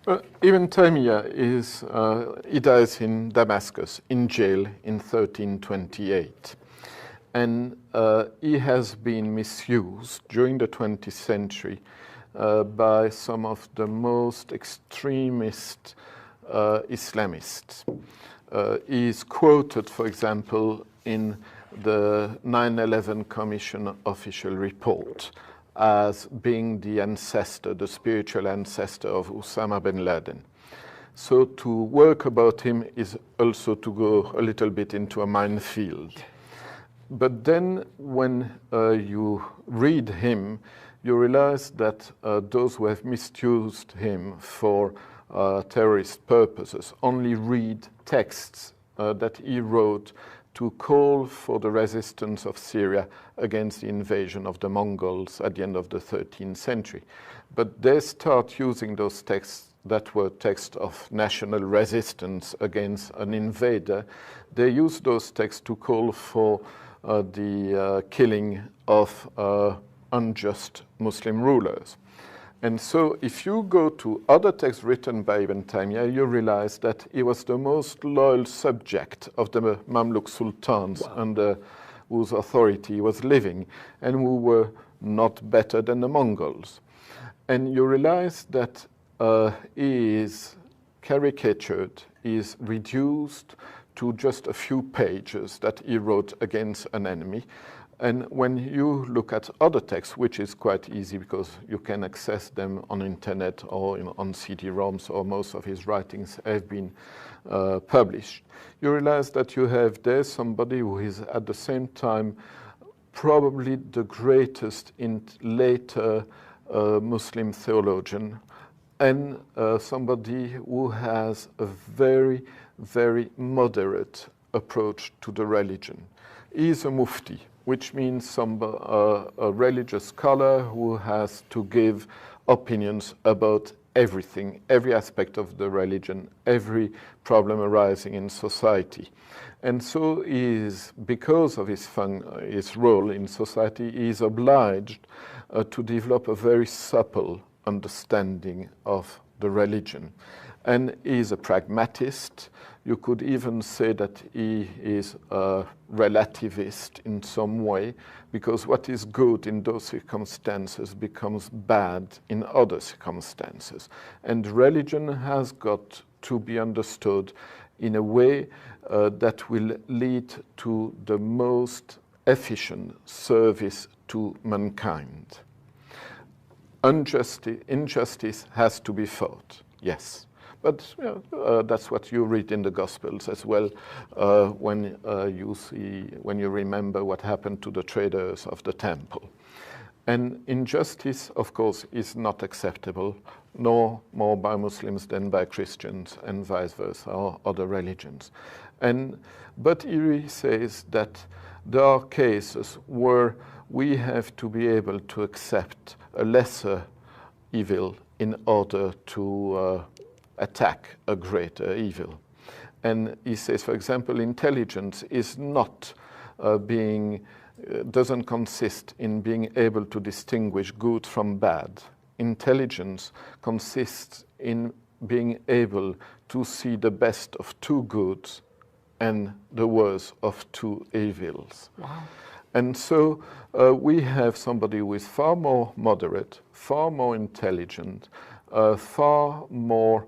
Ibn Taymiyyah he dies in Damascus, in jail in 1328. And he has been misused during the 20th century by some of the most extremist Islamists. He is quoted, for example, in the 9/11 Commission official report as being the ancestor, the spiritual ancestor of Osama bin Laden. So to work about him is also to go a little bit into a minefield. But then when you read him, you realize that those who have misused him for terrorist purposes only read texts that he wrote to call for the resistance of Syria against the invasion of the Mongols at the end of the 13th century. But they start using those texts that were texts of national resistance against an invader. They use those texts to call for the killing of unjust Muslim rulers. And so if you go to other texts written by Ibn Taymiyyah, you realize that he was the most loyal subject of the Mamluk sultans under whose authority he was living, and who were not better than the Mongols. And you realize that he is caricatured, he is reduced to just a few pages that he wrote against an enemy. And when you look at other texts, which is quite easy because you can access them on internet or on CD-ROMs, or most of his writings have been published, you realize that you have there somebody who is at the same time probably the greatest in later Muslim theologian, and somebody who has a very, very moderate approach to the religion. He is a mufti, which means a religious scholar who has to give opinions about everything, every aspect of the religion, every problem arising in society. And so he is, because of his role in society, he is obliged to develop a very supple understanding of the religion. And he is a pragmatist. You could even say that he is a relativist in some way, because what is good in those circumstances becomes bad in other circumstances. And religion has got to be understood in a way that will lead to the most efficient service to mankind. Injustice has to be fought, yes. But that's what you read in the Gospels as well, when you remember what happened to the traders of the temple. And injustice, of course, is not acceptable, no more by Muslims than by Christians, and vice versa, or other religions. But he says that there are cases where we have to be able to accept a lesser evil in order to attack a greater evil. And he says, for example, intelligence is not doesn't consist in being able to distinguish good from bad. Intelligence consists in being able to see the best of two goods and the worst of two evils. Wow. And so we have somebody who is far more moderate, far more intelligent, far more